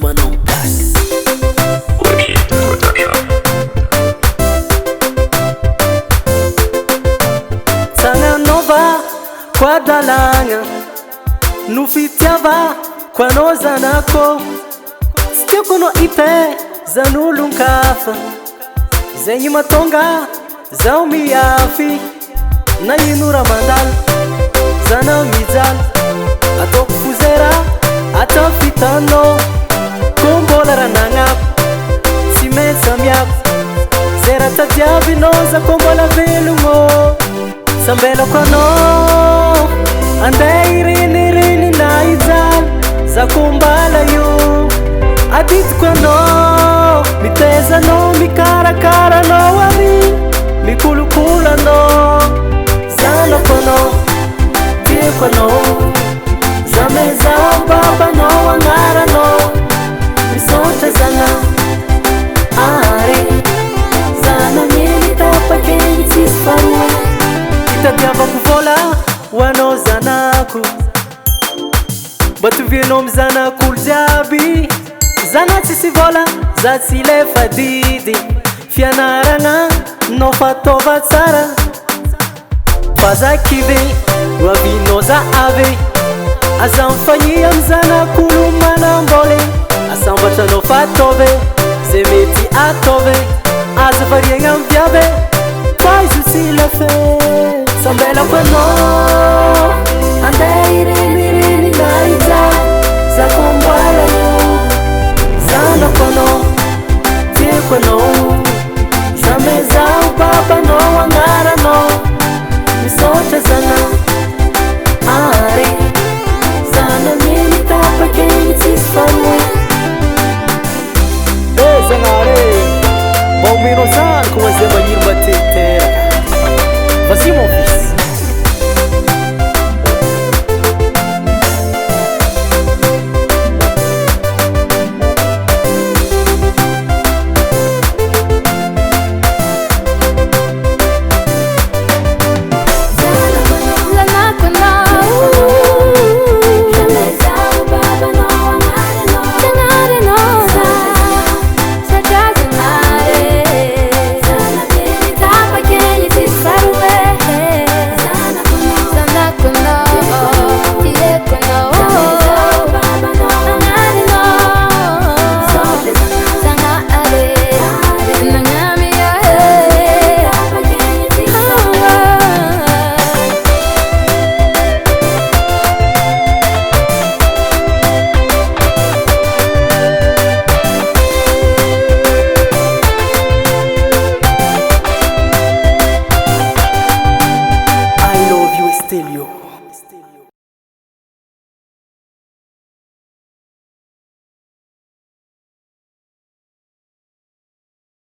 Manong Das Sanganova kwa dalanga Nufitiava kwa no zanako Stioko no ipe zanulunkafa Zenyi matonga zao miafi Na yinura mandal zana mijal Ato kufuzera ata fitano Kumbola ranangap Sime samyap Zera tadiabi no za kumbola velungo Sambelo kwa no Ande irini na izal Za kumbala yu Adit kwa no Miteza no mikarakara no wari Mikulukula no Zalo kwa no Tie kwa no Zameza baba no wangara no Misota zana Are Zana milita pa kenyi sisfarua Itadiaba kuvola wano zanaku Batu vienom zanaku ljabi Zana sisivola za sile fadidi Fianaranga no fatova tsara Faza kive wavino za ave Azamfanyia mzana kulumana mbole Asambata no fatove Zemeti atove Azavaria mviave Taizu silefe Sambela kweno Ande irini na iza Za kumbala yu Zana kweno Tie kweno Zameza upapa no wangara no Misote zana Are Zana milita pa kenyi sisfarua Zangare Bom mino zan com as emanir bater terra Fazia um